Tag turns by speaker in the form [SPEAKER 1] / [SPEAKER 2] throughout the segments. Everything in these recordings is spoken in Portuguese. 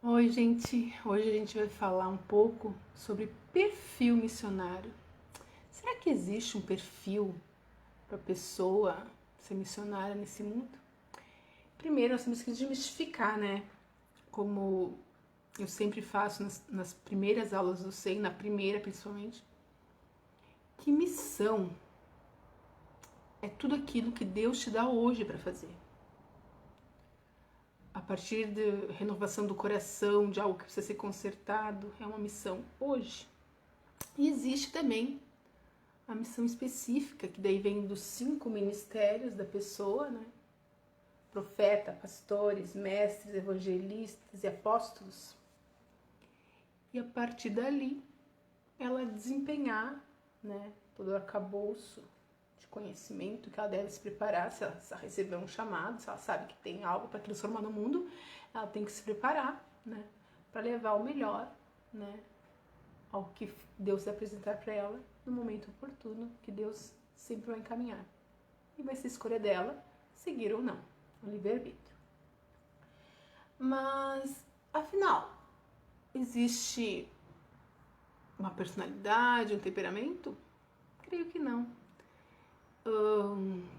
[SPEAKER 1] Oi, gente. Hoje a gente vai falar um pouco sobre perfil missionário. Será que existe um perfil para a pessoa ser missionária nesse mundo? Primeiro, nós temos que desmistificar, né? Como eu sempre faço nas primeiras aulas do SEI, na primeira principalmente, que missão é tudo aquilo que Deus te dá hoje para fazer. A partir da renovação do coração, de algo que precisa ser consertado, é uma missão hoje. E existe também a missão específica, que daí vem dos 5 ministérios da pessoa, né? Profeta, pastores, mestres, evangelistas e apóstolos. E a partir dali, ela desempenhar, né, todo o arcabouço de conhecimento que ela deve se preparar, se ela receber um chamado, se ela sabe que tem algo para transformar no mundo, ela tem que se preparar, né, para levar o melhor, né, ao que Deus vai apresentar para ela no momento oportuno, que Deus sempre vai encaminhar. E vai ser escolha dela seguir ou não, o livre-arbítrio. Mas, afinal, existe uma personalidade, um temperamento? Creio que não.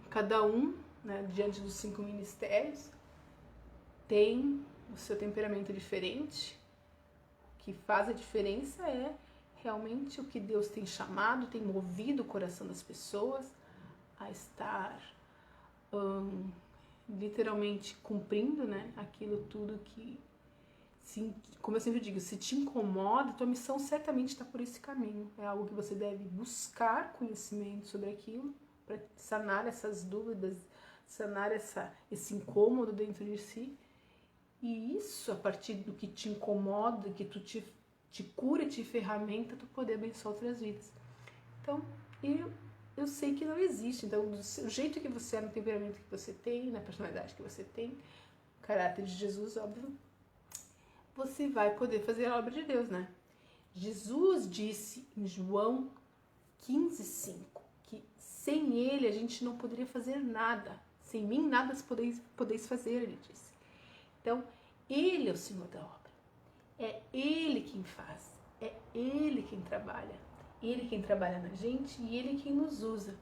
[SPEAKER 1] Cada um, né, diante dos 5 ministérios, tem o seu temperamento diferente. O que faz a diferença é realmente o que Deus tem chamado, tem movido o coração das pessoas a estar literalmente cumprindo, né, aquilo tudo que, como eu sempre digo, se te incomoda, tua missão certamente está por esse caminho. É algo que você deve buscar conhecimento sobre aquilo, para sanar essas dúvidas, sanar esse incômodo dentro de si. E isso, a partir do que te incomoda, que tu te cura, te ferramenta, tu poder abençoar outras vidas. Então, eu sei que não existe. Então, o jeito que você é, no temperamento que você tem, na personalidade que você tem, o caráter de Jesus, óbvio, você vai poder fazer a obra de Deus, né? Jesus disse em João 15:5 que sem ele a gente não poderia fazer nada. Sem mim nada podeis fazer, ele disse. Então, ele é o Senhor da obra. É ele quem faz. É ele quem trabalha. Ele quem trabalha na gente e ele quem nos usa.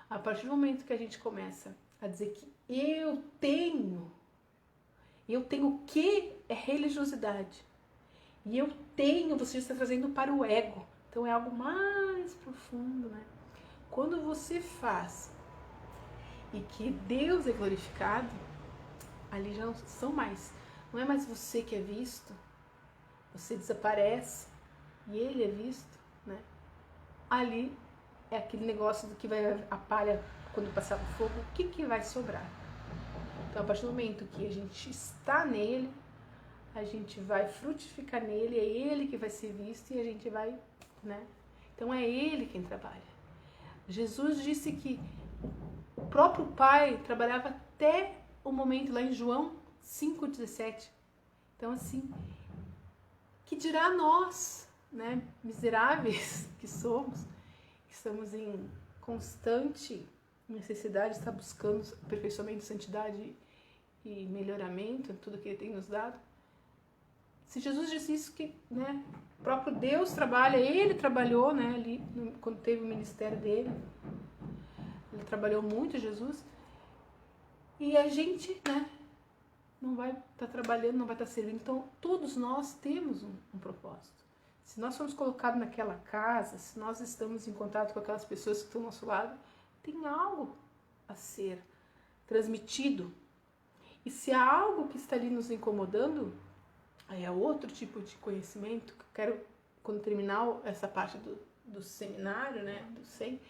[SPEAKER 1] A partir do momento que a gente começa a dizer que eu tenho o que é religiosidade. E eu tenho, você está trazendo para o ego. Então é algo mais profundo, né? Quando você faz e que Deus é glorificado, ali já não é mais você que é visto, você desaparece e ele é visto, né? Ali é aquele negócio do que vai a palha quando passar o fogo, o que vai sobrar? Então, a partir do momento que a gente está nele, a gente vai frutificar nele, é ele que vai ser visto e a gente vai, né? Então, é ele quem trabalha. Jesus disse que o próprio Pai trabalhava até o momento, lá em João 5,17. Então, assim, que dirá nós, né, miseráveis que somos, que estamos em constante necessidade de estar buscando aperfeiçoamento, santidade e melhoramento, tudo que ele tem nos dado. Se Jesus disse isso, que, né, o próprio Deus trabalha, ele trabalhou, né, ali, quando teve o ministério dele, ele trabalhou muito, Jesus, e a gente, né, não vai estar trabalhando, não vai estar servindo. Então, todos nós temos um propósito. Se nós somos colocados naquela casa, se nós estamos em contato com aquelas pessoas que estão ao nosso lado, tem algo a ser transmitido. E se há algo que está ali nos incomodando, aí é outro tipo de conhecimento que eu quero, quando terminar essa parte do seminário, né, do SEM,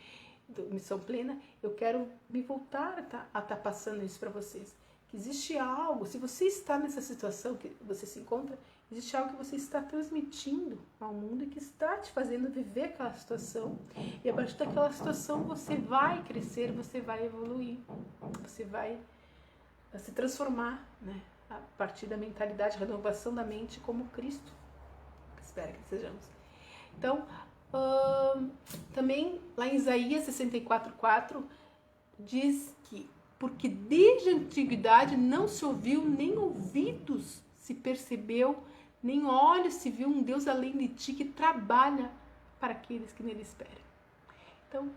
[SPEAKER 1] do Missão Plena, eu quero me voltar a estar passando isso para vocês. Que existe algo, se você está nessa situação que você se encontra, existe algo que você está transmitindo ao mundo e que está te fazendo viver aquela situação. E a partir daquela situação você vai crescer, você vai evoluir, você vai se transformar, né? A partir da mentalidade, renovação da mente como Cristo. Espero que sejamos. Então, também lá em Isaías 64:4 diz que porque desde a antiguidade não se ouviu, nem ouvidos se percebeu nem olhos se viu um Deus além de ti que trabalha para aqueles que nele esperam. Então,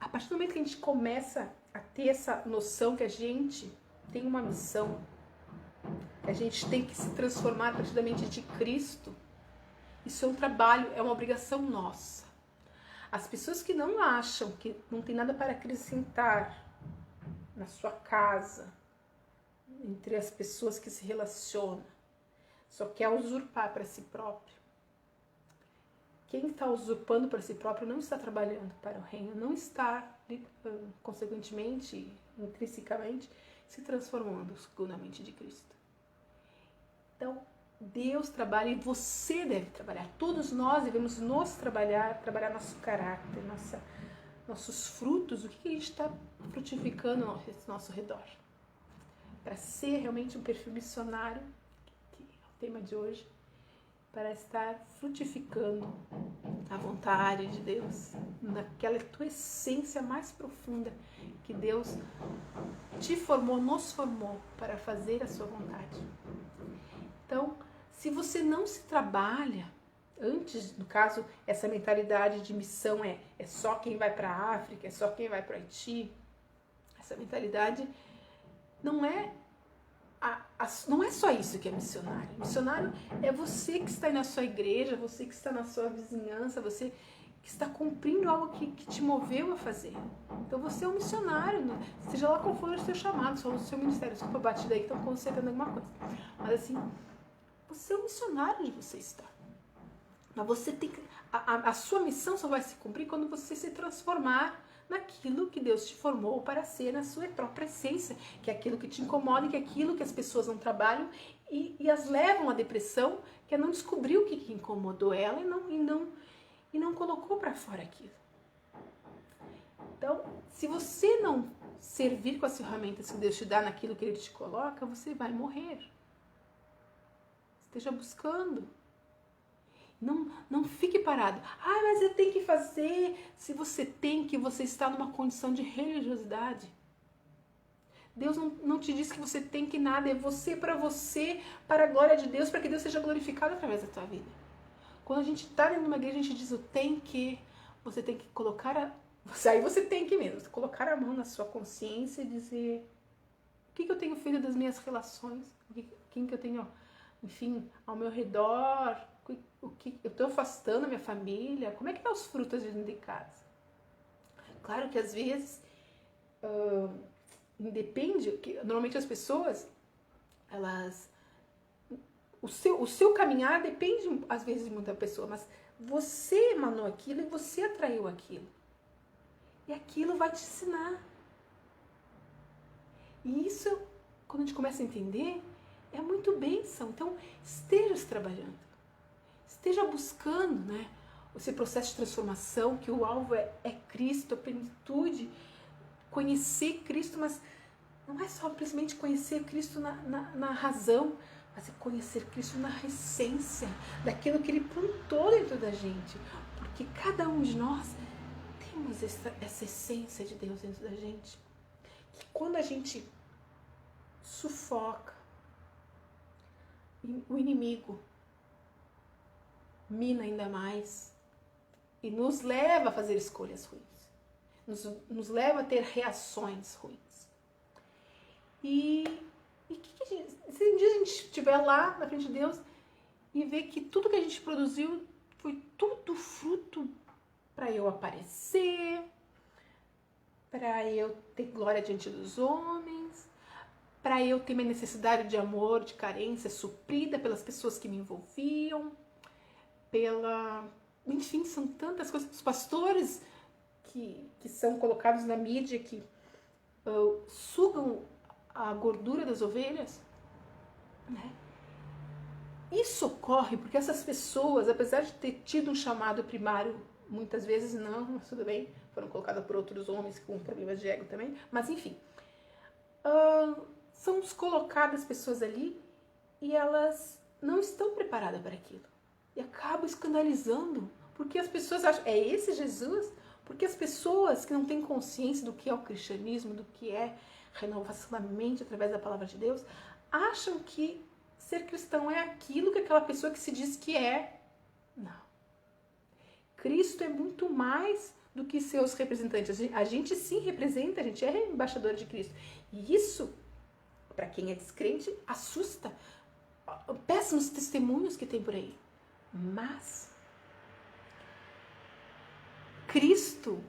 [SPEAKER 1] a partir do momento que a gente começa a ter essa noção que a gente tem uma missão, que a gente tem que se transformar a partir da mente de Cristo, isso é um trabalho, é uma obrigação nossa. As pessoas que não acham que não tem nada para acrescentar na sua casa, entre as pessoas que se relacionam, só quer usurpar para si próprio. Quem está usurpando para si próprio não está trabalhando para o reino, não está, consequentemente, intrinsecamente, se transformando segundo a mente de Cristo. Então, Deus trabalha e você deve trabalhar. Todos nós devemos trabalhar nosso caráter, nossos frutos, o que a gente está frutificando ao nosso redor. Para ser realmente um perfil missionário, que é o tema de hoje, para estar frutificando a vontade de Deus, naquela tua essência mais profunda que Deus te formou, nos formou para fazer a sua vontade. Então, se você não se trabalha, antes, no caso, essa mentalidade de missão é só quem vai para a África, é só quem vai para o Haiti, essa mentalidade não é só isso que é missionário. Missionário é você que está aí na sua igreja, você que está na sua vizinhança, você que está cumprindo algo que te moveu a fazer. Então você é um missionário, né? Seja lá qual for o seu chamado, o seu ministério. Desculpa, bati daí, estão consertando alguma coisa. Mas assim, você é um missionário onde você está. Mas você tem que... A sua missão só vai se cumprir quando você se transformar naquilo que Deus te formou para ser na sua própria essência, que é aquilo que te incomoda, que é aquilo que as pessoas não trabalham e as levam à depressão, que é não descobrir o que incomodou ela e não colocou para fora aquilo. Então, se você não servir com as ferramentas que Deus te dá naquilo que Ele te coloca, você vai morrer. Esteja buscando. Não fique parado. Mas eu tenho que fazer. Se você tem que, você está numa condição de religiosidade. Deus não te diz que você tem que nada. É você, para a glória de Deus, para que Deus seja glorificado através da tua vida. Quando a gente está dentro de uma igreja, a gente diz, eu tenho que. Você tem que colocar aí você tem que mesmo. Colocar a mão na sua consciência e dizer, o que eu tenho feito das minhas relações? Quem que eu tenho, enfim, ao meu redor? O que eu estou afastando a minha família? Como é que estão os frutos dentro de casa? Claro que às vezes depende, que normalmente as pessoas, elas, o seu caminhar depende às vezes de muita pessoa, mas você emanou aquilo e você atraiu aquilo. E aquilo vai te ensinar. E isso, quando a gente começa a entender, é muito bênção. Então, esteja se trabalhando. Esteja buscando, né, esse processo de transformação, que o alvo é Cristo, a plenitude, conhecer Cristo, mas não é só simplesmente conhecer Cristo na razão, mas é conhecer Cristo na essência, daquilo que Ele plantou dentro da gente. Porque cada um de nós temos essa essência de Deus dentro da gente. Que quando a gente sufoca o inimigo, mina ainda mais e nos leva a fazer escolhas ruins, nos leva a ter reações ruins. E se um dia a gente estiver lá na frente de Deus e ver que tudo que a gente produziu foi tudo fruto para eu aparecer, para eu ter glória diante dos homens, para eu ter minha necessidade de amor, de carência suprida pelas pessoas que me envolviam, enfim, são tantas coisas. Os pastores que são colocados na mídia, que sugam a gordura das ovelhas, né? Isso ocorre porque essas pessoas, apesar de ter tido um chamado primário, muitas vezes não, mas tudo bem, foram colocadas por outros homens com problemas de ego também, mas enfim, são colocadas pessoas ali e elas não estão preparadas para aquilo. E acabam escandalizando, porque as pessoas acham, é esse Jesus? Porque as pessoas que não têm consciência do que é o cristianismo, do que é renovação da mente através da palavra de Deus, acham que ser cristão é aquilo que aquela pessoa que se diz que é. Não. Cristo é muito mais do que seus representantes. A gente sim representa, a gente é embaixador de Cristo. E isso, para quem é descrente, assusta. Péssimos testemunhos que tem por aí. Mas Cristo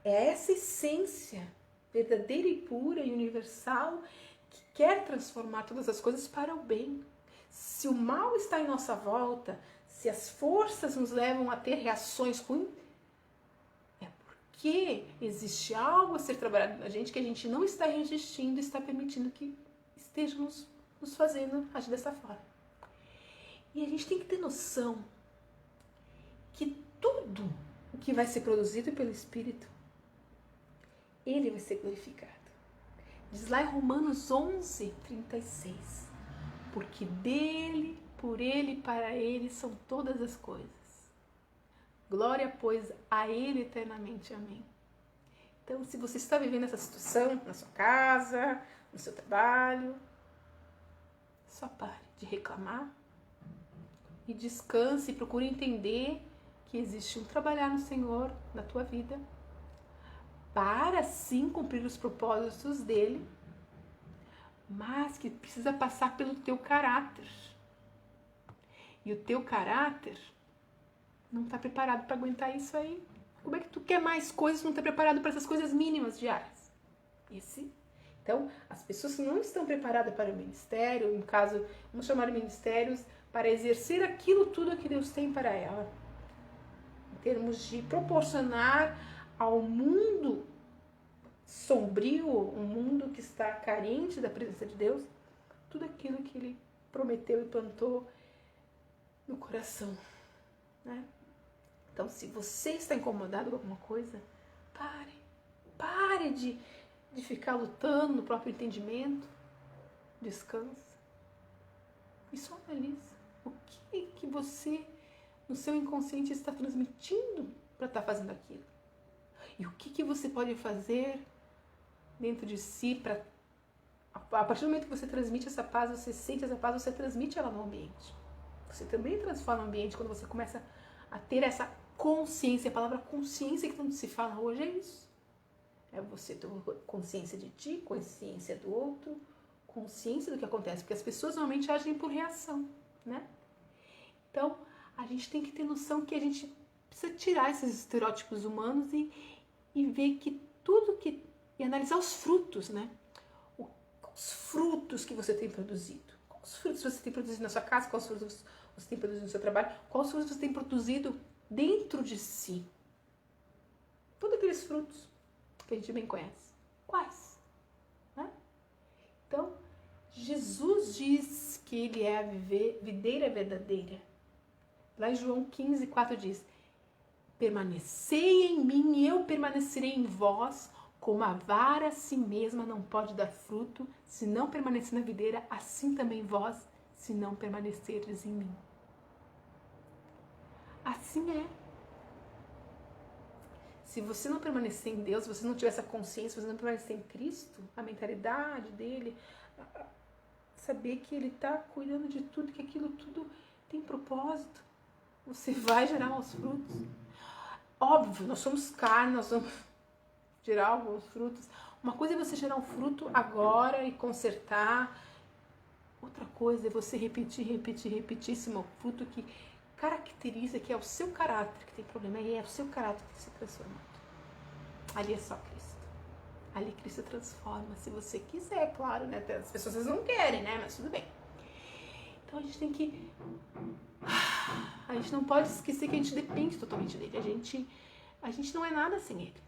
[SPEAKER 1] é essa essência verdadeira e pura e universal que quer transformar todas as coisas para o bem. Se o mal está em nossa volta, se as forças nos levam a ter reações ruins, é porque existe algo a ser trabalhado na gente que a gente não está resistindo e está permitindo que esteja nos fazendo agir dessa forma. E a gente tem que ter noção que tudo o que vai ser produzido pelo Espírito, ele vai ser glorificado. Diz lá em Romanos 11:36, porque dele, por ele e para ele são todas as coisas. Glória, pois, a ele eternamente. Amém. Então, se você está vivendo essa situação na sua casa, no seu trabalho, só pare de reclamar e descanse e procure entender que existe um trabalhar no Senhor na tua vida para sim cumprir os propósitos dele, mas que precisa passar pelo teu caráter. E o teu caráter não está preparado para aguentar isso aí. Como é que tu quer mais coisas e não está preparado para essas coisas mínimas diárias? Então, as pessoas que não estão preparadas para o ministério, no caso, vamos chamar de ministérios, para exercer aquilo tudo que Deus tem para ela, em termos de proporcionar ao mundo sombrio, um mundo que está carente da presença de Deus, tudo aquilo que Ele prometeu e plantou no coração, né? Então, se você está incomodado com alguma coisa, pare de ficar lutando no próprio entendimento, descansa e só analisa o que você, no seu inconsciente, está transmitindo para estar fazendo aquilo. E o que você pode fazer dentro de si para, a partir do momento que você transmite essa paz, você sente essa paz, você transmite ela no ambiente. Você também transforma o ambiente quando você começa a ter essa consciência. A palavra consciência que tanto se fala hoje é isso. É você ter consciência de ti, consciência do outro, consciência do que acontece. Porque as pessoas normalmente agem por reação, né? Então, a gente tem que ter noção que a gente precisa tirar esses estereótipos humanos e ver que tudo que... E analisar os frutos, né? Os frutos que você tem produzido. Quais frutos você tem produzido na sua casa? Quais frutos você tem produzido no seu trabalho? Quais frutos você tem produzido dentro de si? Todos aqueles frutos que a gente bem conhece. Quais? Né? Então, Jesus diz que ele é a videira verdadeira. Lá em João 15:4 diz: permanecei em mim e eu permanecerei em vós, como a vara a si mesma não pode dar fruto, se não permanecer na videira, assim também vós, se não permanecerdes em mim. Assim é. Se você não permanecer em Deus, se você não tiver essa consciência, se você não permanecer em Cristo, a mentalidade dele, saber que ele está cuidando de tudo, que aquilo tudo tem propósito, você vai gerar maus frutos. Óbvio, nós somos carne, nós vamos gerar alguns frutos. Uma coisa é você gerar um fruto agora e consertar. Outra coisa é você repetir esse mau fruto que caracteriza, que é o seu caráter que tem problema, e é o seu caráter que se transforma. Ali é só Cristo. Ali Cristo transforma, se você quiser, claro, né? As pessoas às vezes não querem, né? Mas tudo bem. Então a gente tem que... A gente não pode esquecer que a gente depende totalmente dele. A gente não é nada sem ele.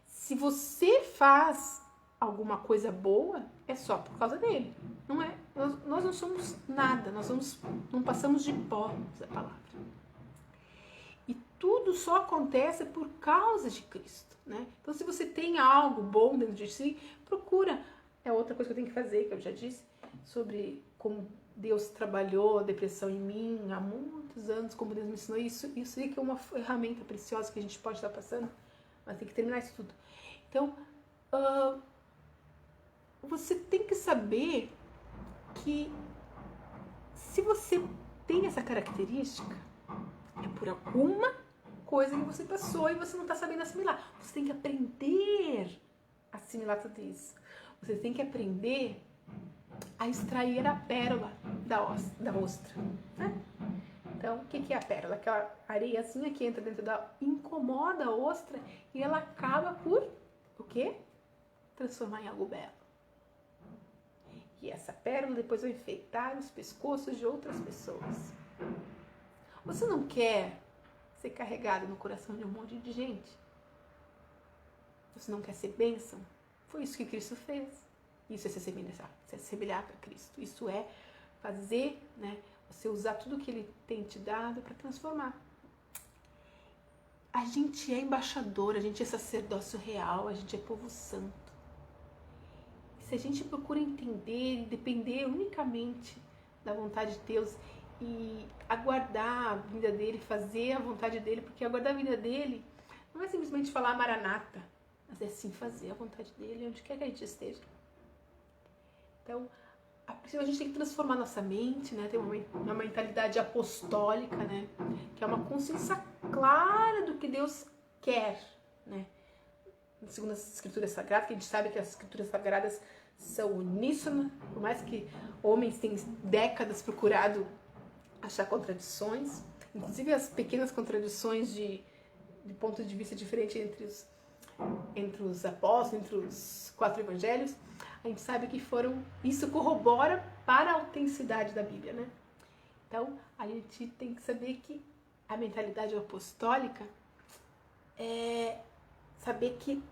[SPEAKER 1] Se você faz alguma coisa boa, é só por causa dele. Não é? Nós não somos nada, não passamos de pó, essa palavra. E tudo só acontece por causa de Cristo, né? Então, se você tem algo bom dentro de si, procura. É outra coisa que eu tenho que fazer, que eu já disse, sobre como Deus trabalhou a depressão em mim há muitos anos, como Deus me ensinou isso aí que é uma ferramenta preciosa que a gente pode estar passando, mas tem que terminar isso tudo. Então, você tem que saber que se você tem essa característica, é por alguma coisa que você passou e você não está sabendo assimilar. Você tem que aprender a assimilar tudo isso. Você tem que aprender a extrair a pérola da ostra, né? Então, o que é a pérola? Aquela areiazinha que entra dentro da... incomoda a ostra e ela acaba por o quê? Transformar em algo belo. E essa pérola depois vai enfeitar os pescoços de outras pessoas. Você não quer ser carregado no coração de um monte de gente? Você não quer ser bênção? Foi isso que Cristo fez. Isso é se assemelhar para Cristo. Isso é fazer, né, você usar tudo que Ele tem te dado para transformar. A gente é embaixador, a gente é sacerdócio real, a gente é povo santo. Se a gente procura entender e depender unicamente da vontade de Deus e aguardar a vinda dele, fazer a vontade dele, porque aguardar a vinda dele não é simplesmente falar maranata, mas é sim fazer a vontade dele onde quer que a gente esteja. Então, a gente tem que transformar nossa mente, né? Ter uma mentalidade apostólica, né? Que é uma consciência clara do que Deus quer, né? Segundo as Escrituras Sagradas, que a gente sabe que as Escrituras Sagradas são uníssonas, por mais que homens tenham décadas procurado achar contradições, inclusive as pequenas contradições de ponto de vista diferente entre os apóstolos, entre os 4 evangelhos, a gente sabe que isso corrobora para a autenticidade da Bíblia, né? Então, a gente tem que saber que a mentalidade apostólica é saber que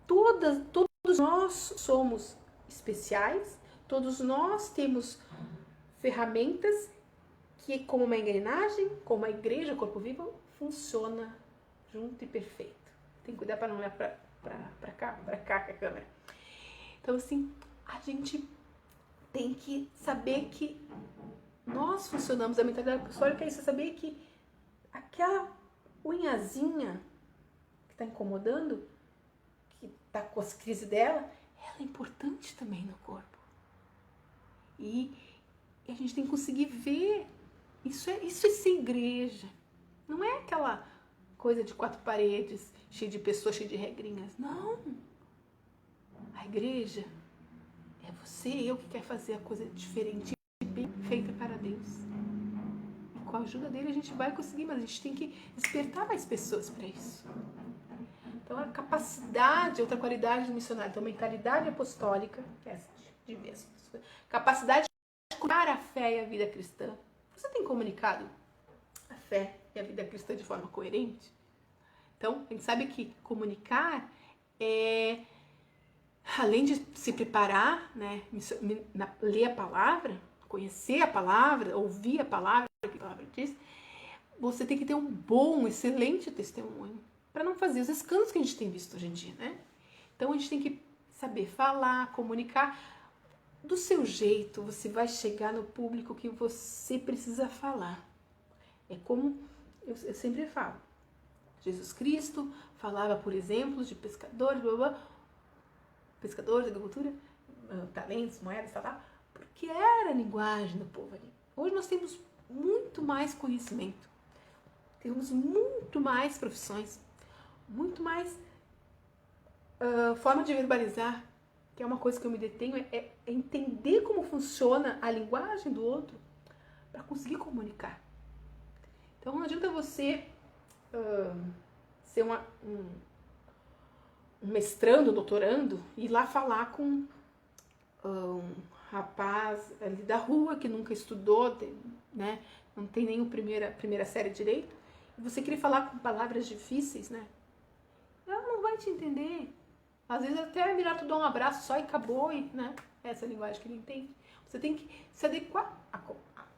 [SPEAKER 1] todos nós somos especiais, todos nós temos ferramentas que, como uma engrenagem, como a igreja, o corpo vivo, funciona junto e perfeito. Tem que cuidar para não olhar para cá com a câmera. Então, assim, a gente tem que saber que nós funcionamos, a mentalidade apostólica é isso, saber que aquela unhazinha que está incomodando, que está com as crises dela, ela é importante também no corpo. E a gente tem que conseguir ver, isso é ser igreja. Não é aquela coisa de 4 paredes, cheia de pessoas, cheia de regrinhas. Não. A igreja é você e eu que quer fazer a coisa diferente e bem feita para Deus. E com a ajuda dele a gente vai conseguir, mas a gente tem que despertar mais pessoas para isso. Então a capacidade, outra qualidade do missionário, então mentalidade apostólica, essa de ver as pessoas, capacidade de comunicar a fé e a vida cristã. Você tem comunicado a fé e a vida cristã de forma coerente? Então, a gente sabe que comunicar é, além de se preparar, né, ler a palavra, conhecer a palavra, ouvir a palavra, o que a palavra diz, você tem que ter um bom, excelente testemunho para não fazer os escândalos que a gente tem visto hoje em dia, né? Então, a gente tem que saber falar, comunicar do seu jeito. Você vai chegar no público que você precisa falar. É como eu sempre falo. Jesus Cristo falava, por exemplo, de pescadores, pescadores, agricultura, talentos, moedas, tal, porque era a linguagem do povo ali. Hoje nós temos muito mais conhecimento, temos muito mais profissões, muito mais forma de verbalizar, que é uma coisa que eu me detenho, é entender como funciona a linguagem do outro para conseguir comunicar. Então não adianta você ser um mestrando, doutorando, e ir lá falar com um rapaz ali da rua que nunca estudou, né, não tem nem primeira série de direito, e você querer falar com palavras difíceis, né? Ela não vai te entender. Às vezes até é melhor tu dar um abraço só e acabou, e, né? Essa é a linguagem que ele entende. Você tem que se adequar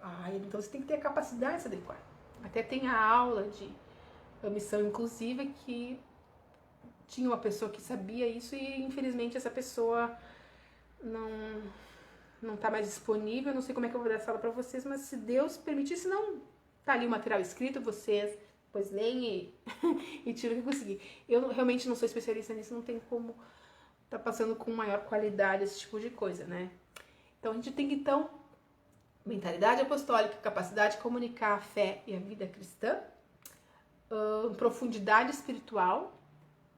[SPEAKER 1] a ele, então você tem que ter a capacidade de se adequar. Até tem a aula de missão inclusiva que tinha uma pessoa que sabia isso e infelizmente essa pessoa não tá mais disponível. Não sei como é que eu vou dar essa aula para vocês, mas se Deus permitir, se não tá ali o material escrito, vocês depois leem e tiram o que conseguir. Eu realmente não sou especialista nisso, não tem como tá passando com maior qualidade esse tipo de coisa, né? Então a gente tem que Mentalidade apostólica, capacidade de comunicar a fé e a vida cristã, profundidade espiritual,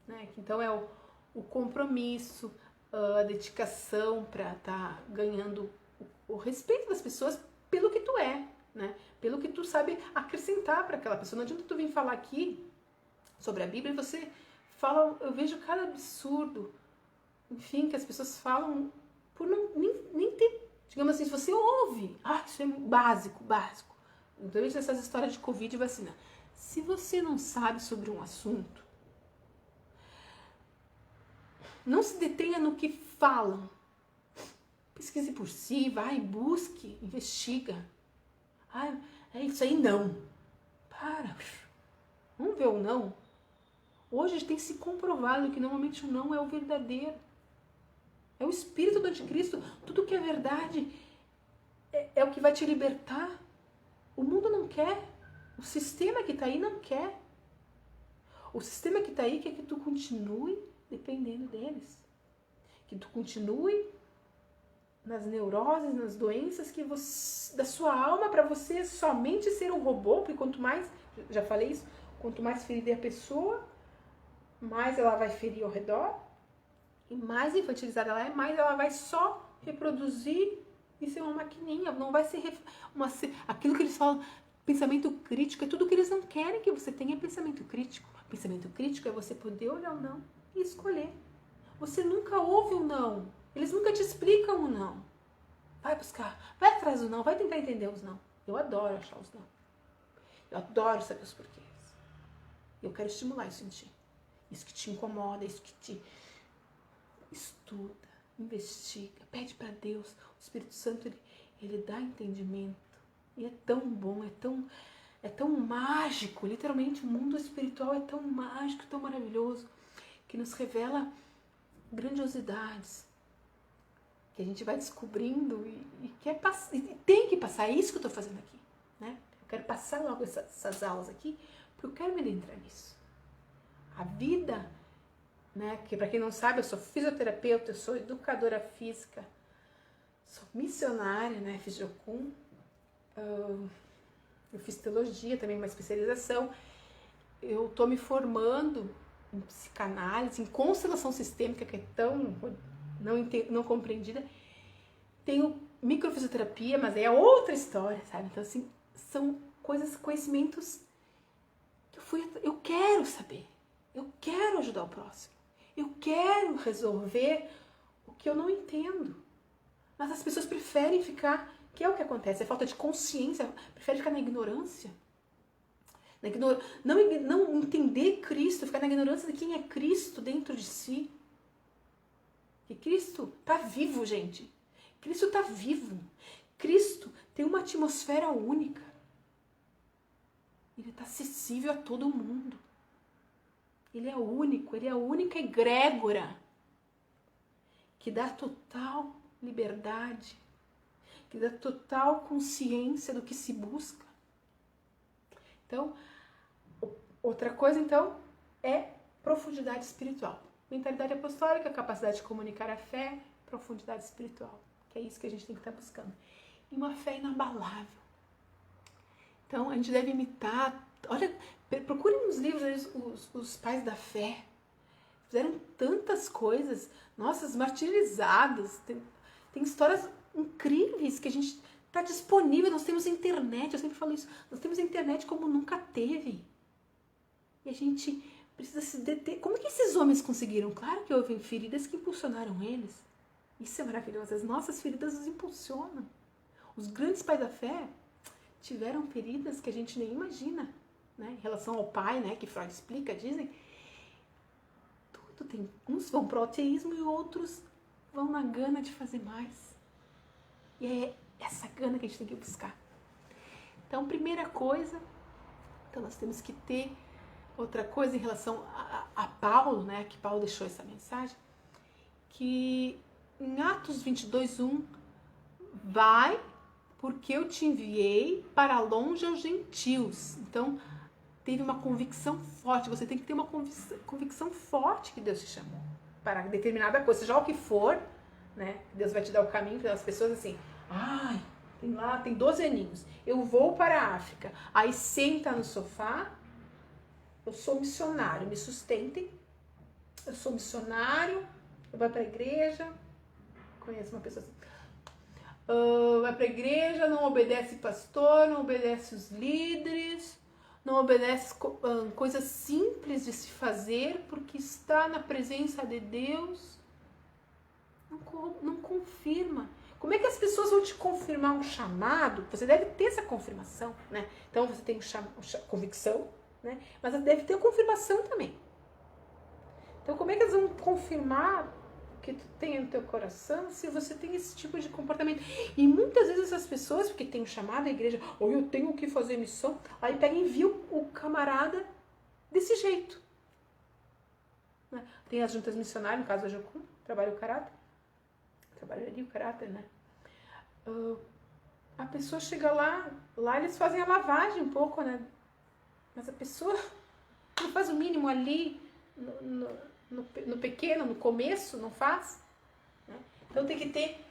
[SPEAKER 1] né? Então é o compromisso, a dedicação para estar ganhando o respeito das pessoas pelo que tu é, né? Pelo que tu sabe acrescentar para aquela pessoa. Não adianta tu vir falar aqui sobre a Bíblia e você fala, eu vejo cada absurdo, enfim, que as pessoas falam por nem ter, digamos assim, se você ouve, isso é básico. Então, essas histórias de Covid e vacina. Se você não sabe sobre um assunto, não se detenha no que falam. Pesquise por si, vai, busque, investiga. É isso aí, não. Para. Vamos ver o não. Hoje tem se comprovado que normalmente o não é o verdadeiro. É o espírito do anticristo. Tudo que é verdade é o que vai te libertar. O mundo não quer. O sistema que está aí não quer. O sistema que está aí quer que tu continue dependendo deles. Que tu continue nas neuroses, nas doenças da sua alma para você somente ser um robô. Porque quanto mais, já falei isso, quanto mais ferida é a pessoa, mais ela vai ferir ao redor. E mais infantilizada ela é, mais ela vai só reproduzir e ser uma maquininha. Não vai ser aquilo que eles falam, pensamento crítico, é tudo que eles não querem que você tenha pensamento crítico. Pensamento crítico é você poder olhar o não e escolher. Você nunca ouve o não. Eles nunca te explicam o não. Vai buscar, vai atrás do não, vai tentar entender os não. Eu adoro achar os não. Eu adoro saber os porquês. Eu quero estimular isso em ti. Isso que te incomoda, isso que te... Estuda, investiga, pede para Deus. O Espírito Santo, ele dá entendimento. E é tão bom, é tão mágico. Literalmente, o mundo espiritual é tão mágico, tão maravilhoso, que nos revela grandiosidades que a gente vai descobrindo e tem que passar. É isso que eu estou fazendo aqui, né? Eu quero passar logo essas aulas aqui, porque eu quero me adentrar nisso. A vida, né? Que para quem não sabe, eu sou fisioterapeuta, eu sou educadora física, sou missionária, né? Fiz Jocum, eu fiz teologia também, uma especialização. Eu estou me em psicanálise, em constelação sistêmica, que é tão não compreendida. Tenho microfisioterapia, mas é outra história, sabe? Então, assim, são conhecimentos que eu quero saber. Eu quero ajudar o próximo. Eu quero resolver o que eu não entendo. Mas as pessoas preferem ficar... Que é o que acontece, é falta de consciência. Preferem ficar na ignorância. Não entender Cristo, ficar na ignorância de quem é Cristo dentro de si. Que Cristo está vivo, gente. Cristo está vivo. Cristo tem uma atmosfera única. Ele está acessível a todo mundo. Ele é único, ele é a única egrégora que dá total liberdade, que dá total consciência do que se busca. Então, outra coisa, então, é profundidade espiritual. Mentalidade apostólica, capacidade de comunicar a fé, profundidade espiritual. Que é isso que a gente tem que estar buscando. E uma fé inabalável. Então, a gente deve imitar... Olha, procurem nos livros os pais da fé. Fizeram tantas coisas. Nossa, martirizados. Tem histórias incríveis que a gente está disponível. Nós temos internet, eu sempre falo isso. Nós temos internet como nunca teve. E a gente precisa se deter. Como que esses homens conseguiram? Claro que houve feridas que impulsionaram eles. Isso é maravilhoso. As nossas feridas nos impulsionam. Os grandes pais da fé tiveram feridas que a gente nem imagina, né? Em relação ao pai, né? Que Freud explica, dizem. Tudo tem. Uns vão para o ateísmo e outros vão na gana de fazer mais. E é essa gana que a gente tem que buscar. Então, primeira coisa, então nós temos que ter outra coisa em relação a Paulo, né? Que Paulo deixou essa mensagem, que em Atos 22:1, vai, porque eu te enviei para longe aos gentios. Então, teve uma convicção forte. Você tem que ter uma convicção forte que Deus te chamou para determinada coisa, seja o que for, né? Deus vai te dar o caminho para as pessoas assim, tem 12 aninhos. Eu vou para a África. Aí senta no sofá. Eu sou missionário, me sustentem. Eu sou missionário. Eu vou para a igreja. Conheço uma pessoa assim. Vai para a igreja, não obedece pastor, não obedece os líderes, não obedece coisas simples de se fazer, porque está na presença de Deus. Não confirma. Como é que as pessoas vão te confirmar um chamado? Você deve ter essa confirmação, né? Então você tem convicção, né? Mas deve ter a confirmação também. Então como é que elas vão confirmar que tu tem no teu coração se você tem esse tipo de comportamento? E muitas vezes essas pessoas, porque tem um chamado à igreja, ou eu tenho que fazer missão, aí pega e envia o camarada desse jeito. Né? Tem as juntas missionárias, no caso da Jocum, trabalha o caráter. Trabalharia o caráter, né? A pessoa chega lá eles fazem a lavagem um pouco, né? Mas a pessoa não faz o mínimo ali no pequeno, no começo, não faz. Né? Então tem que ter,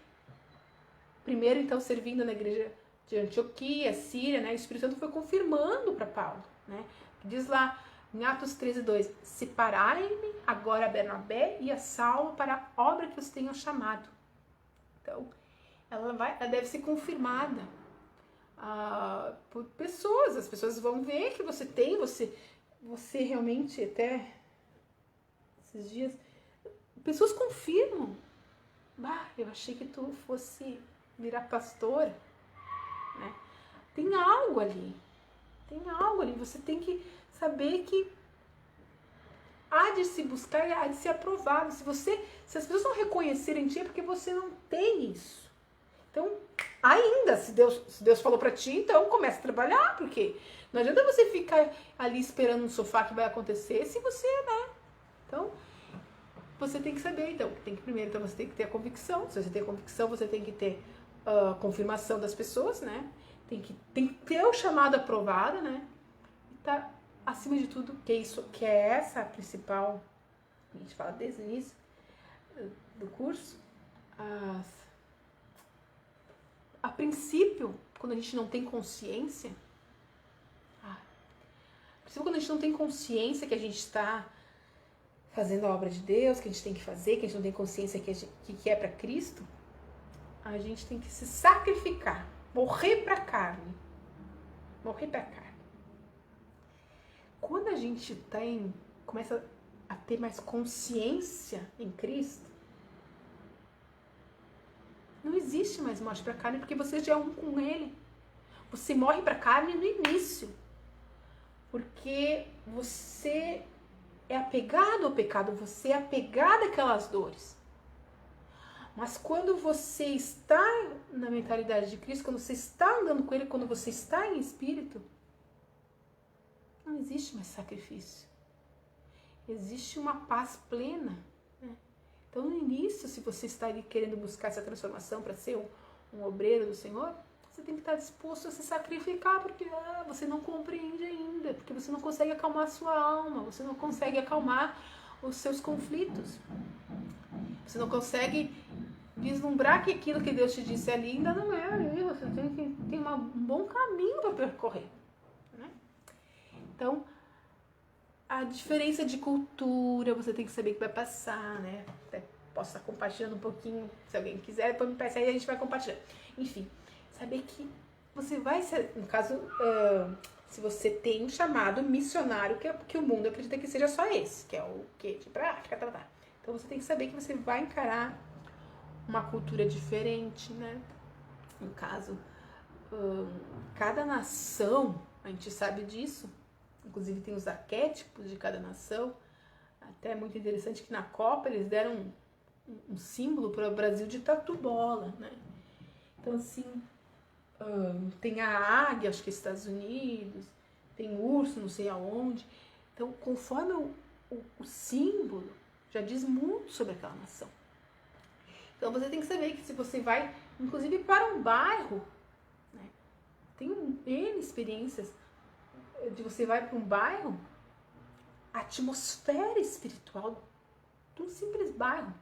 [SPEAKER 1] primeiro então servindo na igreja de Antioquia, Síria, né? O Espírito Santo foi confirmando para Paulo, né? Diz lá em Atos 13:2, separai-me agora a Bernabé e a Saulo para a obra que os tenham chamado. Então, ela deve ser confirmada por pessoas. As pessoas vão ver que você tem, você realmente, até esses dias, pessoas confirmam. Eu achei que tu fosse virar pastora. Né? Tem algo ali. Você tem que saber que há de se buscar e há de ser aprovado. Se as pessoas não reconhecerem ti, é porque você não tem isso. Então, ainda, se Deus falou pra ti, então comece a trabalhar, porque não adianta você ficar ali esperando no sofá que vai acontecer se você, né? Então, você tem que saber, então, primeiro você tem que ter a convicção. Se você tem a convicção, você tem que ter a confirmação das pessoas, né? Tem que ter o chamado aprovado, né? E tá, acima de tudo, que é essa a principal, a gente fala desde o início do curso, a princípio, quando a gente não tem consciência, que a gente está fazendo a obra de Deus, que a gente tem que fazer, que a gente não tem consciência que é para Cristo, a gente tem que se sacrificar, morrer para a carne. Quando a gente começa a ter mais consciência em Cristo, não existe mais morte para a carne, porque você já é um com Ele. Você morre para a carne no início, porque você é apegado ao pecado, você é apegado àquelas dores. Mas quando você está na mentalidade de Cristo, quando você está andando com Ele, quando você está em espírito, não existe mais sacrifício. Existe uma paz plena. Né? Então, no início, se você está ali querendo buscar essa transformação para ser um obreiro do Senhor, você tem que estar disposto a se sacrificar, porque você não compreende ainda, porque você não consegue acalmar a sua alma, você não consegue acalmar os seus conflitos. Você não consegue vislumbrar que aquilo que Deus te disse ali ainda não é ali, você tem um bom caminho para percorrer. Né? Então, a diferença de cultura, você tem que saber que vai passar, né? Até posso estar compartilhando um pouquinho, se alguém quiser, depois me peça aí, a gente vai compartilhar. Enfim, saber que você vai ser, no caso, se você tem um chamado missionário, que o mundo acredita que seja só esse, que é o que? De prática, tá. Então você tem que saber que você vai encarar uma cultura diferente, né? No caso, cada nação, a gente sabe disso, inclusive tem os arquétipos de cada nação. Até é muito interessante que na Copa eles deram um símbolo para o Brasil de tatu-bola, né? Então, assim, tem a águia, acho que é Estados Unidos, tem o urso, não sei aonde. Então, conforme o símbolo, já diz muito sobre aquela nação. Então, você tem que saber que se você vai, inclusive, para um bairro, né? Tem N experiências de você vai para um bairro, a atmosfera espiritual de um simples bairro.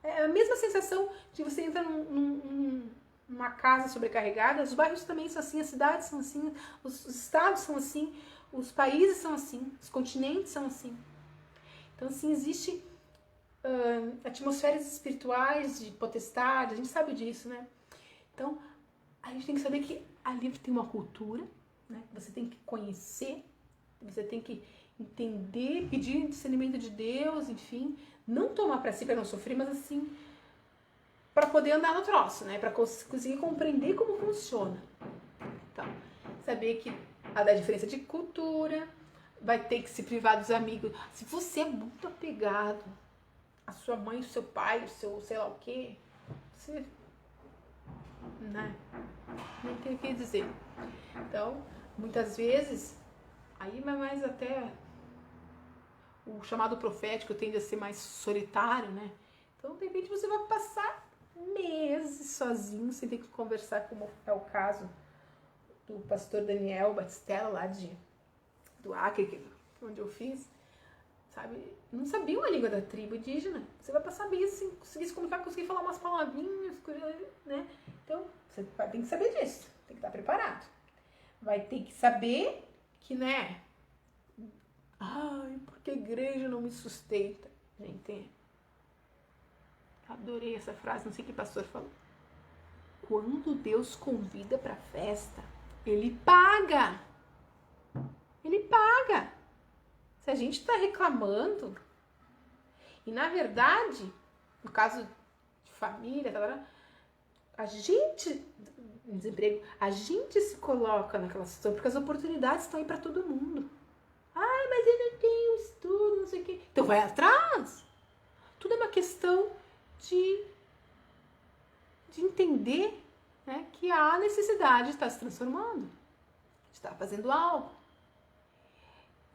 [SPEAKER 1] É a mesma sensação de você entrar num uma casa sobrecarregada, os bairros também são assim, as cidades são assim, os estados são assim, os países são assim, os continentes são assim. Então, assim, existe atmosferas espirituais de potestade, a gente sabe disso, né? Então, a gente tem que saber que ali tem uma cultura, né? Você tem que conhecer, você tem que entender, pedir discernimento de Deus, enfim, não tomar para si para não sofrer, mas assim, para poder andar no troço, né? Para conseguir compreender como funciona. Então, saber que a da diferença de cultura, vai ter que se privar dos amigos. Se você é muito apegado à sua mãe, o seu pai, o seu sei lá o quê, você, né? Nem tem o que dizer. Então, muitas vezes, aí vai mais até o chamado profético tende a ser mais solitário, né? Então, de repente, você vai passar meses sozinho, sem ter que conversar, como é o caso do pastor Daniel Batistella, lá do Acre, onde eu fiz, sabe? Não sabia uma língua da tribo indígena. Você vai passar meses sem conseguir se comunicar, conseguir falar umas palavrinhas, né? Então, você tem que saber disso, tem que estar preparado. Vai ter que saber que, né? Ai, porque a igreja não me sustenta. Gente, adorei essa frase, não sei que pastor falou. Quando Deus convida para festa, Ele paga. Ele paga. Se a gente está reclamando, e na verdade, no caso de família, a gente, desemprego, a gente se coloca naquela situação porque as oportunidades estão aí para todo mundo. Ai, mas eu não tenho estudo, não sei o quê. Então vai atrás. Tudo é uma questão de entender, né, que há necessidade de estar se transformando, de estar fazendo algo.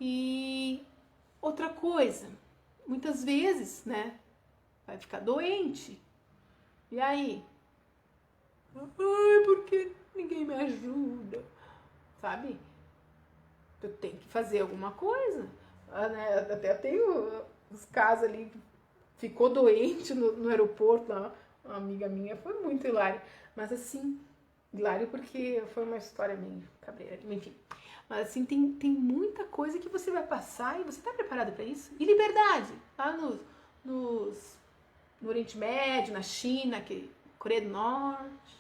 [SPEAKER 1] E outra coisa, muitas vezes, né, vai ficar doente. E aí? Ai, porque ninguém me ajuda, sabe? Eu tenho que fazer alguma coisa. Né? Até tenho os casos ali, ficou doente no aeroporto, lá, uma amiga minha, foi muito hilário. Mas assim, hilário porque foi uma história meio cabreira, enfim. Mas assim, tem muita coisa que você vai passar e você está preparado para isso? E liberdade, lá no Oriente Médio, na China, Coreia do Norte,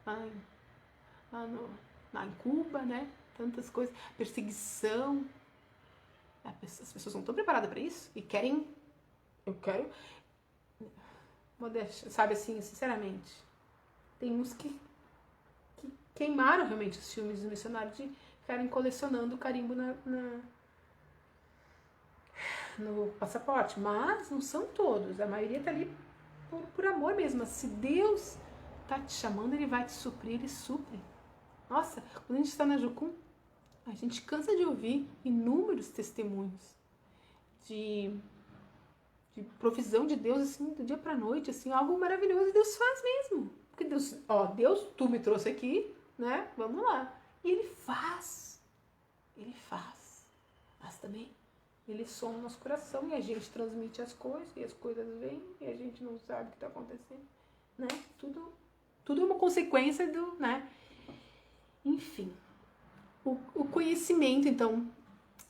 [SPEAKER 1] lá em Cuba, né? Tantas coisas, perseguição. As pessoas não estão preparadas para isso e querem. Eu quero. Modéstia, sabe assim, sinceramente. Tem uns que queimaram realmente os filmes do missionário de ficarem colecionando carimbo no passaporte. Mas não são todos. A maioria tá ali por amor mesmo. Se Deus tá te chamando, Ele vai te suprir, Ele supre. Nossa, quando a gente está na Jucum, a gente cansa de ouvir inúmeros testemunhos de provisão de Deus, assim, do dia pra noite, assim, algo maravilhoso. E Deus faz mesmo. Porque Deus, tu me trouxe aqui, né? Vamos lá. E Ele faz. Ele faz. Mas também Ele soma o nosso coração e a gente transmite as coisas e as coisas vêm e a gente não sabe o que está acontecendo, né? Tudo é uma consequência do, né? Enfim. O conhecimento, então,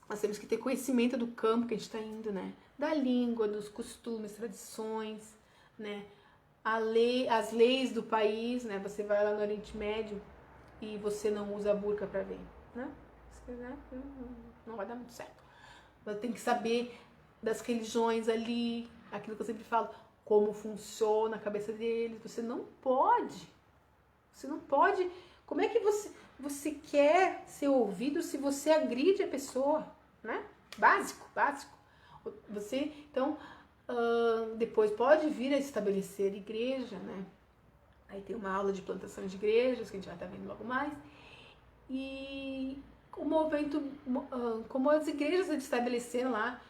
[SPEAKER 1] nós temos que ter conhecimento do campo que a gente está indo, né? Da língua, dos costumes, tradições, né? As leis do país, né? Você vai lá no Oriente Médio e você não usa a burca para ver, né? Não vai dar muito certo. Você tem que saber das religiões ali, aquilo que eu sempre falo, como funciona a cabeça deles. Você não pode. Como é que você quer ser ouvido se você agride a pessoa, né? Básico. Você, então, depois pode vir a estabelecer igreja, né? Aí tem uma aula de plantação de igrejas, que a gente vai estar vendo logo mais. E o movimento, como as igrejas estabeleceram lá,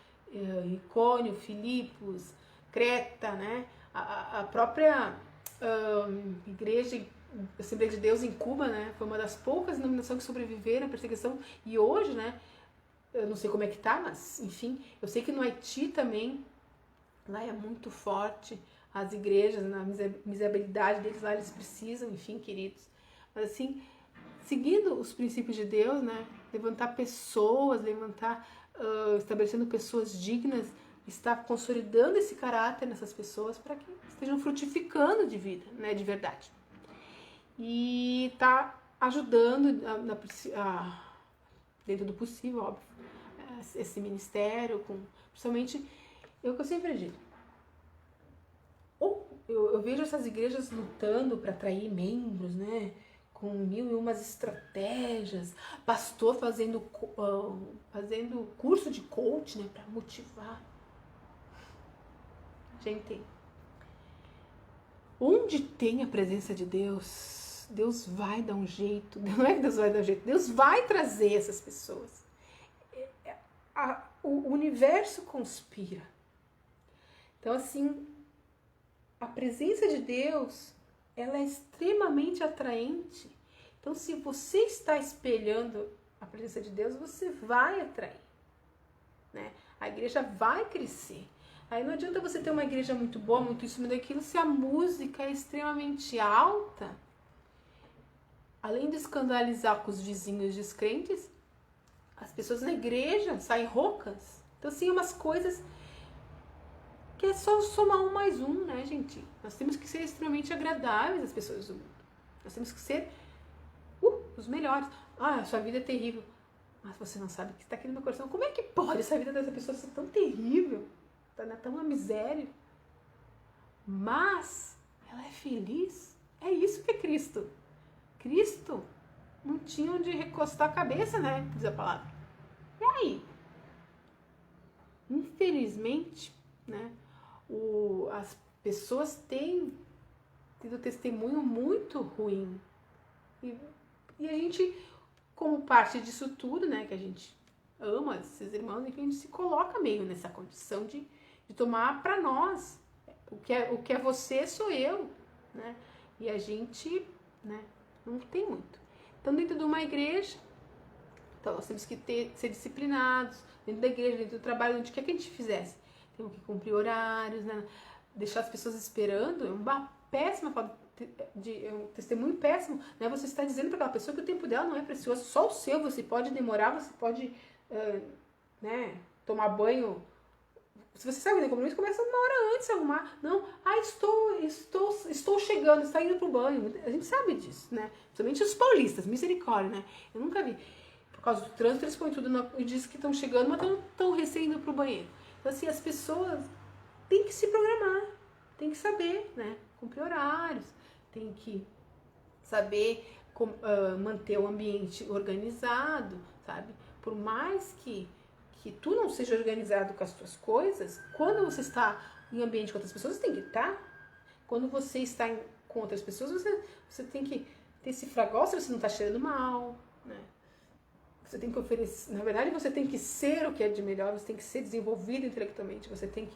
[SPEAKER 1] Icônio, Filipos, Creta, né? A própria igreja Assembleia de Deus em Cuba, né? Foi uma das poucas denominações que sobreviveram à perseguição. E hoje, né? Eu não sei como é que tá, mas, enfim, eu sei que no Haiti também, lá é muito forte as igrejas, na miserabilidade deles lá, eles precisam, enfim, queridos. Mas assim, seguindo os princípios de Deus, né? Levantar pessoas, estabelecendo pessoas dignas, estar consolidando esse caráter nessas pessoas para que estejam frutificando de vida, né? De verdade. E tá ajudando, dentro do possível, óbvio, esse ministério, principalmente, é o que eu sempre digo. Eu vejo essas igrejas lutando para atrair membros, né? Com 1001 estratégias, pastor fazendo curso de coach, né? Para motivar. Gente, onde tem a presença de Deus, Deus vai dar um jeito. Não é que Deus vai dar um jeito, Deus vai trazer essas pessoas. O universo conspira. Então, assim, a presença de Deus, ela é extremamente atraente. Então, se você está espelhando a presença de Deus, você vai atrair, né? A igreja vai crescer. Aí não adianta você ter uma igreja muito boa, muito isso, muito aquilo, se a música é extremamente alta. Além de escandalizar com os vizinhos descrentes, as pessoas na igreja saem roucas. Então, assim, umas coisas que é só somar 1 mais 1, né, gente? Nós temos que ser extremamente agradáveis às pessoas do mundo. Nós temos que ser os melhores. Ah, sua vida é terrível. Mas você não sabe o que está aqui no meu coração. Como é que pode essa vida dessa pessoa ser tão terrível? Tá tão uma miséria. Mas ela é feliz. É isso que é Cristo. Cristo não tinha onde recostar a cabeça, né? Diz a palavra. E aí? Infelizmente, né? As pessoas têm tido testemunho muito ruim. E a gente, como parte disso tudo, né? Que a gente ama esses irmãos, e que a gente se coloca meio nessa condição de tomar para nós. O que é você, sou eu, né? E a gente, né? Não tem muito. Então, dentro de uma igreja, então nós temos que ser disciplinados, dentro da igreja, dentro do trabalho, onde quer que a gente fizesse. Temos que cumprir horários, né? Deixar as pessoas esperando é uma péssima forma é um testemunho péssimo, né? Você está dizendo para aquela pessoa que o tempo dela não é precioso, só o seu. Você pode demorar, você pode né, tomar banho. Se você sabe que tem compromisso, começa 1 hora antes a arrumar. Não, estou chegando, está indo pro banho. A gente sabe disso, né? Principalmente os paulistas, misericórdia, né? Eu nunca vi. Por causa do trânsito, eles põem tudo e dizem que estão chegando, mas estão recém indo pro banheiro. Então, assim, as pessoas têm que se programar, têm que saber, né? Cumprir horários, tem que saber manter o ambiente organizado, sabe? Por mais que tu não seja organizado com as tuas coisas, quando você está em ambiente com outras pessoas, você tem que estar. Quando você está com outras pessoas, você tem que ter esse fragor, se você não está cheirando mal, né? Você tem que oferecer, na verdade, você tem que ser o que é de melhor, você tem que ser desenvolvido intelectualmente, você tem que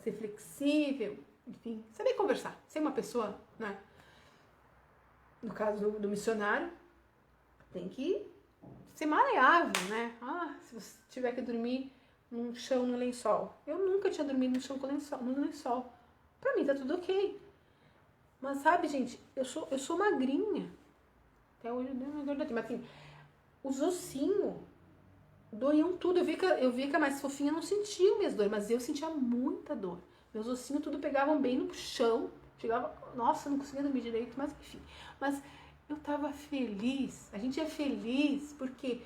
[SPEAKER 1] ser flexível, enfim, saber conversar, ser uma pessoa, né? No caso do missionário, tem que ser maleável, né? Se você tiver que dormir num chão, no lençol. Eu nunca tinha dormido no chão com no lençol. Pra mim tá tudo ok. Mas sabe, gente, eu sou magrinha. Até hoje eu dei uma gordura, mas assim, os ossinhos doíam tudo. Eu via que a mais fofinha não sentia minhas dores, mas eu sentia muita dor. Meus ossinhos tudo pegavam bem no chão. Chegava, nossa, eu não conseguia dormir direito, mas enfim. Mas eu tava feliz. A gente é feliz porque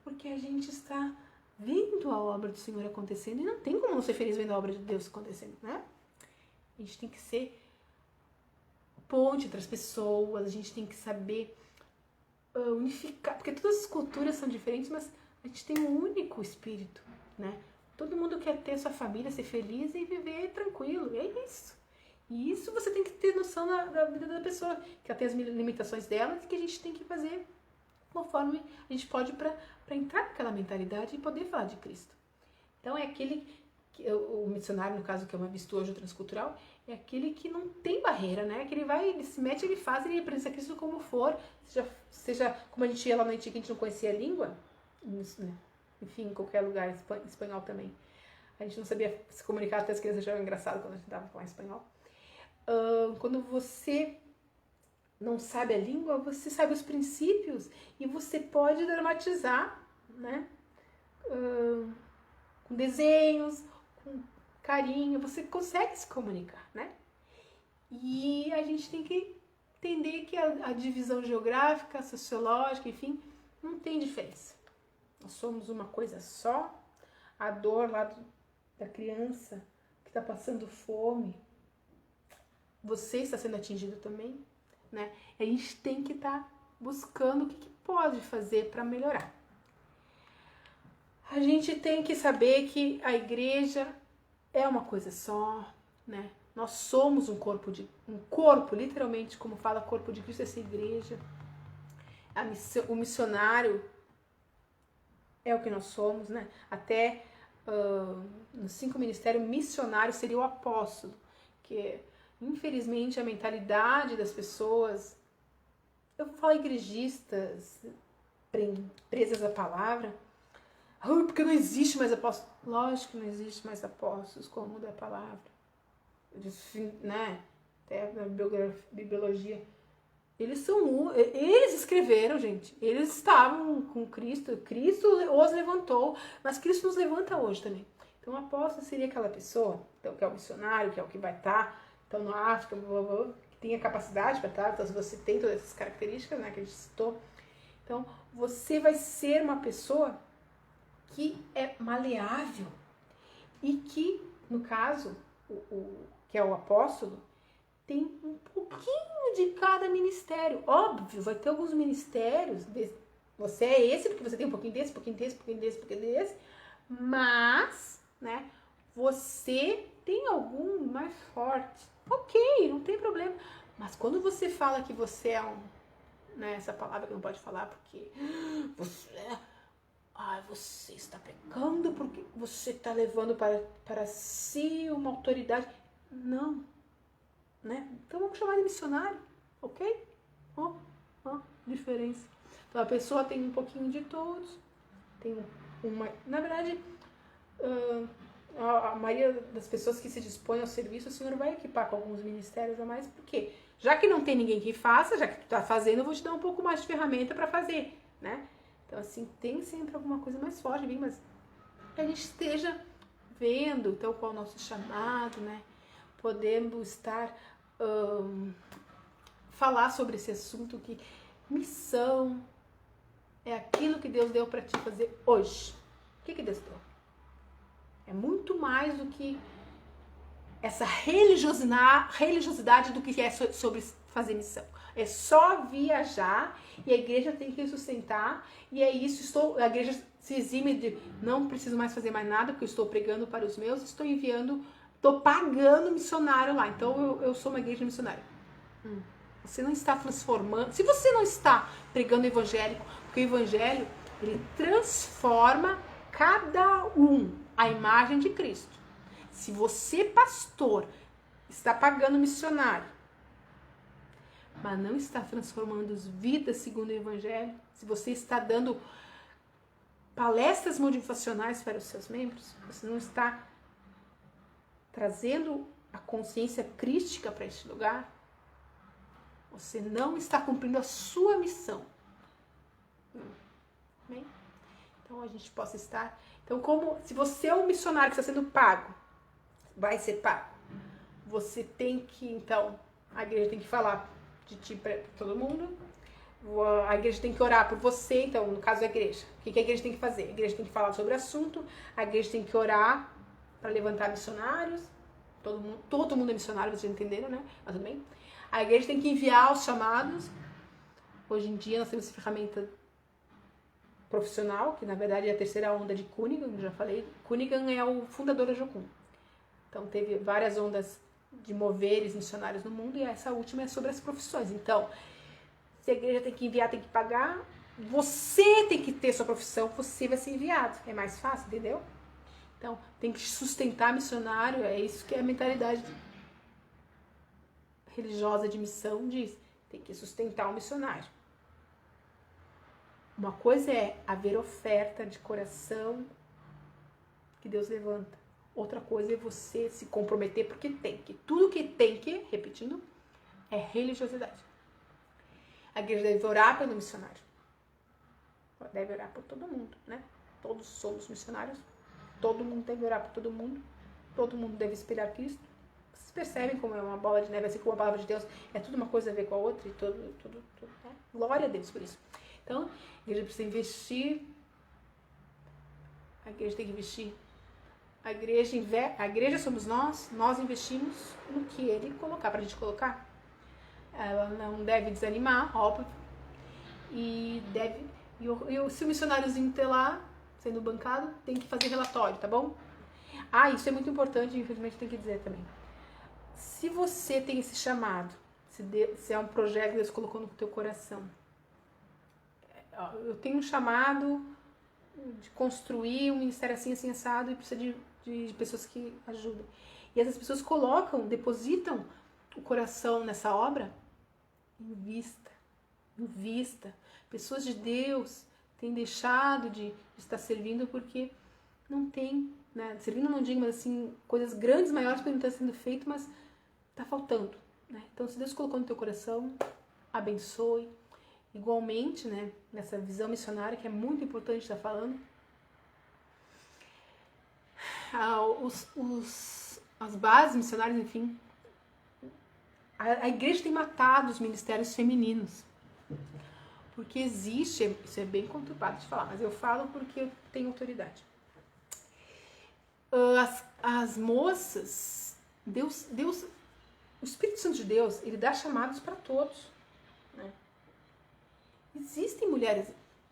[SPEAKER 1] a gente está vendo a obra do Senhor acontecendo. E não tem como não ser feliz vendo a obra de Deus acontecendo, né? A gente tem que ser ponte entre as pessoas. A gente tem que saber unificar. Porque todas as culturas são diferentes, mas a gente tem um único espírito, né? Todo mundo quer ter sua família, ser feliz e viver tranquilo. E é isso. E isso você tem que ter noção da vida da pessoa, que ela tem as limitações dela e que a gente tem que fazer conforme a gente pode para entrar naquela mentalidade e poder falar de Cristo. Então é aquele, o missionário, no caso, que é uma vistojo transcultural, é aquele que não tem barreira, né? Que ele se mete, ele faz, ele representa Cristo como for, seja como a gente ia lá no Haiti, que a gente não conhecia a língua, né? Enfim, em qualquer lugar, espanhol também. A gente não sabia se comunicar, até as crianças achavam engraçado quando a gente tava falando espanhol. quando você não sabe a língua, você sabe os princípios e você pode dramatizar, né? Com desenhos, com carinho, você consegue se comunicar, né? E a gente tem que entender que a divisão geográfica, sociológica, enfim, não tem diferença. Nós somos uma coisa só. A dor lá da criança que está passando fome, você está sendo atingido também, né? E a gente tem que estar buscando o que pode fazer para melhorar. A gente tem que saber que a igreja é uma coisa só, né? Nós somos um corpo, literalmente, como fala corpo de Cristo, essa igreja. O missionário é o que nós somos, né? Até nos 5 ministérios, missionário seria o apóstolo, que infelizmente a mentalidade das pessoas, eu vou falar igrejistas, presas à palavra, porque não existe mais apóstolo. Lógico que não existe mais apóstolos como da palavra, né? Até na bibliologia. Eles escreveram, gente. Eles estavam com Cristo. Cristo os levantou, mas Cristo nos levanta hoje também. Então, o apóstolo seria aquela pessoa, então, que é o missionário, que é o que vai estar, então, na África, que tem a capacidade para estar. Então, se você tem todas essas características, né, que a gente citou, então, você vai ser uma pessoa que é maleável e que, no caso, que é o apóstolo, tem um pouquinho de cada ministério. Óbvio, vai ter alguns ministérios. Você é esse, porque você tem um pouquinho desse, um pouquinho desse, um pouquinho desse, um pouquinho desse. Mas, né, você tem algum mais forte. Ok, não tem problema. Mas quando você fala que você é né, essa palavra que não pode falar porque você está pecando porque você está levando para si uma autoridade. Não. Né? Então vamos chamar de missionário, ok? Diferença. Então a pessoa tem um pouquinho de todos, tem na verdade, a maioria das pessoas que se dispõem ao serviço, o Senhor vai equipar com alguns ministérios a mais, porque já que não tem ninguém que faça, já que tu tá fazendo, eu vou te dar um pouco mais de ferramenta para fazer, né? Então assim, tem sempre alguma coisa mais forte, mas que a gente esteja vendo, então, qual é o nosso chamado, né? Podemos estar falar sobre esse assunto, que missão é aquilo que Deus deu para te fazer hoje. O que Deus deu? É muito mais do que essa religiosidade do que é sobre fazer missão. É só viajar e a igreja tem que sustentar, e é isso, a igreja se exime de não preciso mais fazer mais nada, porque eu estou pregando para os meus, estou enviando, estou pagando missionário lá, então eu sou uma igreja missionária. Você não está transformando, se você não está pregando o evangelho, porque o evangelho, ele transforma cada um à imagem de Cristo. Se você, pastor, está pagando missionário, mas não está transformando as vidas segundo o evangelho, se você está dando palestras motivacionais para os seus membros, você não está trazendo a consciência crística para este lugar, você não está cumprindo a sua missão. Bem? Então a gente possa estar... Então, se você é um missionário que está sendo pago, vai ser pago, você tem que, então, a igreja tem que falar de ti para todo mundo, a igreja tem que orar por você, então, no caso da igreja, o que a igreja tem que fazer? A igreja tem que falar sobre o assunto, a igreja tem que orar para levantar missionários, todo mundo é missionário, vocês entenderam, né? Mas tudo bem? A igreja tem que enviar os chamados. Hoje em dia nós temos ferramenta profissional, que na verdade é a terceira onda de Cunningham, eu já falei. Cunningham é o fundador da Jocum. Então teve várias ondas de moveres missionários no mundo, e essa última é sobre as profissões. Então, se a igreja tem que enviar, tem que pagar, você tem que ter sua profissão, você vai ser enviado. É mais fácil, entendeu? Então, tem que sustentar missionário, é isso que é a mentalidade religiosa de missão diz. Tem que sustentar o missionário. Uma coisa é haver oferta de coração que Deus levanta. Outra coisa é você se comprometer porque tem que. Tudo que tem que, repetindo, é religiosidade. A igreja deve orar pelo missionário. Deve orar por todo mundo, né? Todos somos missionários. Todo mundo deve orar por todo mundo. Todo mundo deve esperar Cristo. Vocês percebem como é uma bola de neve, assim como a palavra de Deus é tudo uma coisa a ver com a outra e tudo, né? Glória a Deus por isso. Então, a igreja precisa investir. A igreja tem que investir. A igreja somos nós investimos no que ele colocar pra gente colocar. Ela não deve desanimar, óbvio. E se o missionáriozinho ter lá, sendo bancado, tem que fazer relatório, tá bom? Isso é muito importante, infelizmente tem que dizer também. Se você tem esse chamado, se é um projeto que Deus colocou no teu coração, eu tenho um chamado de construir um ministério assim, assim, assado, e precisa de pessoas que ajudem. E essas pessoas depositam o coração nessa obra, invista. Pessoas de Deus têm deixado de estar servindo porque não tem, né? Servindo não digo, mas assim, coisas grandes, maiores podem estar sendo feitas, mas está faltando, né? Então, se Deus colocou no teu coração, abençoe. Igualmente, né, nessa visão missionária, que é muito importante estar falando, as bases missionárias, enfim, a igreja tem matado os ministérios femininos. Porque existe, isso é bem conturbado de falar, mas eu falo porque eu tenho autoridade. As moças, Deus, o Espírito Santo de Deus, ele dá chamados para todos, né? Existem mulheres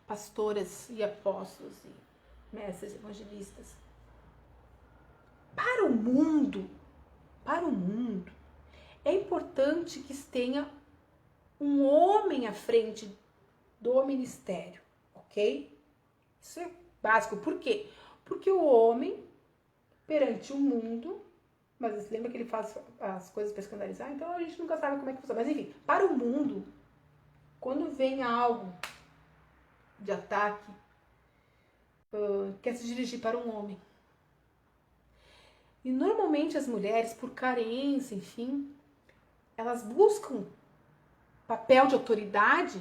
[SPEAKER 1] pastoras e apóstolos e mestres evangelistas. Para o mundo, é importante que tenha um homem à frente do ministério, ok? Isso é básico. Por quê? Porque o homem, perante o mundo, mas lembra que ele faz as coisas para escandalizar? Então a gente nunca sabe como é que funciona. Mas enfim, para o mundo, quando vem algo de ataque, quer se dirigir para um homem. E normalmente as mulheres, por carência, enfim, elas buscam papel de autoridade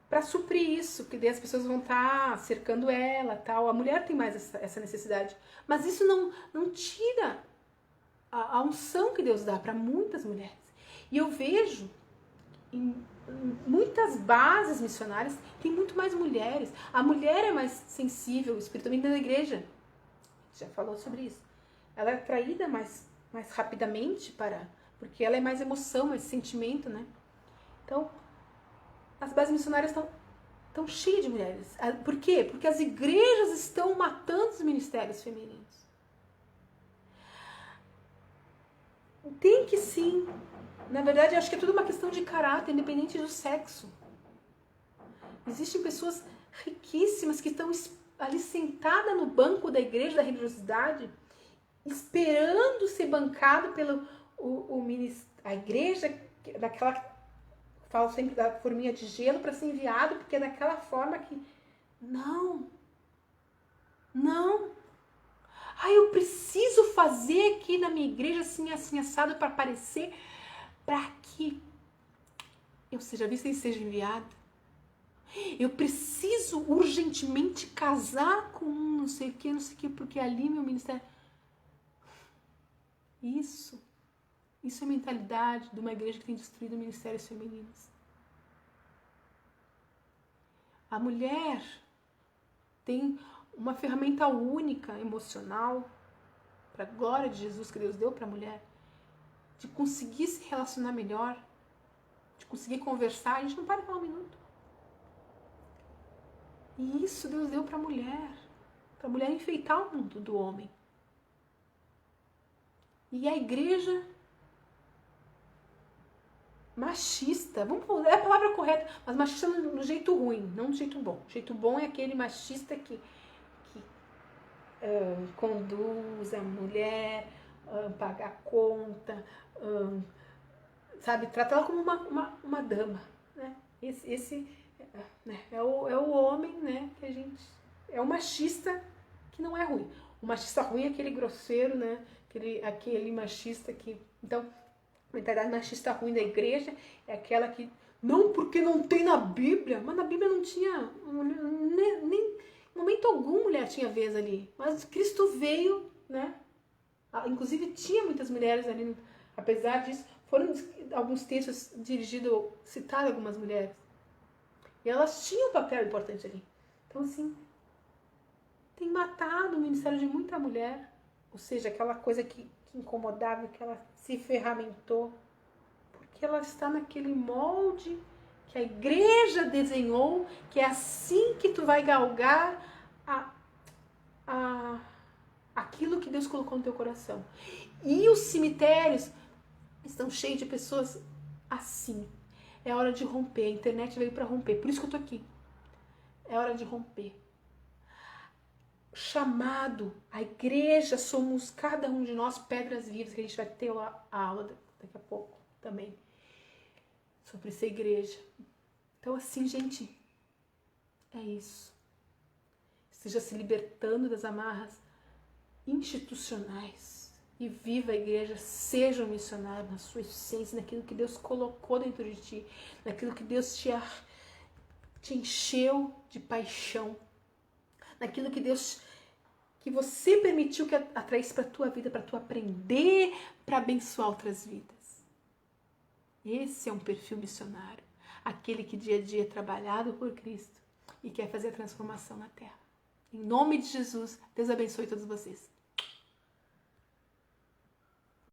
[SPEAKER 1] para suprir isso, porque daí as pessoas vão estar cercando ela, tal. A mulher tem mais essa necessidade. Mas isso não tira a unção que Deus dá para muitas mulheres. E eu vejo em muitas bases missionárias tem muito mais mulheres. A mulher é mais sensível espiritualmente na igreja. A gente já falou sobre isso. Ela é atraída mais rapidamente porque ela é mais emoção, mais sentimento, né? Então, as bases missionárias estão cheias de mulheres. Por quê? Porque as igrejas estão matando os ministérios femininos. Tem que sim. Na verdade, eu acho que é tudo uma questão de caráter, independente do sexo. Existem pessoas riquíssimas que estão ali sentadas no banco da igreja, da religiosidade, esperando ser bancado pelo a igreja, daquela, falo sempre da forminha de gelo, para ser enviado, porque é daquela forma que... Não. Eu preciso fazer aqui na minha igreja assim assado para aparecer, para que eu seja vista e seja enviada. Eu preciso urgentemente casar com um não sei o que, porque ali meu ministério... Isso é mentalidade de uma igreja que tem destruído ministérios femininos. A mulher tem uma ferramenta única, emocional, para a glória de Jesus que Deus deu para a mulher, de conseguir se relacionar melhor, de conseguir conversar. A gente não para falar um minuto. E isso Deus deu para a mulher enfeitar o mundo do homem. E a igreja machista, é a palavra correta, mas machista no jeito ruim, não no jeito bom. O jeito bom é aquele machista que conduz a mulher, paga a conta, sabe, trata ela como uma dama, né? Esse né, é o homem, né, que a gente... É o machista que não é ruim. O machista ruim é aquele grosseiro, né? Aquele machista que... Então, a mentalidade machista ruim da igreja é aquela que... Não, porque não tem na Bíblia. Mas na Bíblia não tinha... Nem em momento algum mulher tinha vez ali. Mas Cristo veio, né? Inclusive tinha muitas mulheres ali. Apesar disso, foram alguns textos dirigidos, citaram algumas mulheres. E elas tinham um papel importante ali. Então, assim, tem matado o ministério de muita mulher. Ou seja, aquela coisa que incomodava, que ela se ferramentou. Porque ela está naquele molde que a igreja desenhou, que é assim que tu vai galgar aquilo que Deus colocou no teu coração. E os cemitérios estão cheios de pessoas assim. É hora de romper. A internet veio para romper. Por isso que eu tô aqui. É hora de romper. Chamado, a igreja, somos cada um de nós pedras vivas, que a gente vai ter a aula daqui a pouco também sobre essa igreja. Então, assim, gente, é isso. Esteja se libertando das amarras institucionais e viva a igreja, seja um missionário na sua essência, naquilo que Deus colocou dentro de ti, naquilo que Deus te encheu de paixão, naquilo que você permitiu que atraísse para a tua vida, para tu aprender, para abençoar outras vidas. Esse é um perfil missionário, aquele que dia a dia é trabalhado por Cristo e quer fazer a transformação na terra. Em nome de Jesus, Deus abençoe todos vocês.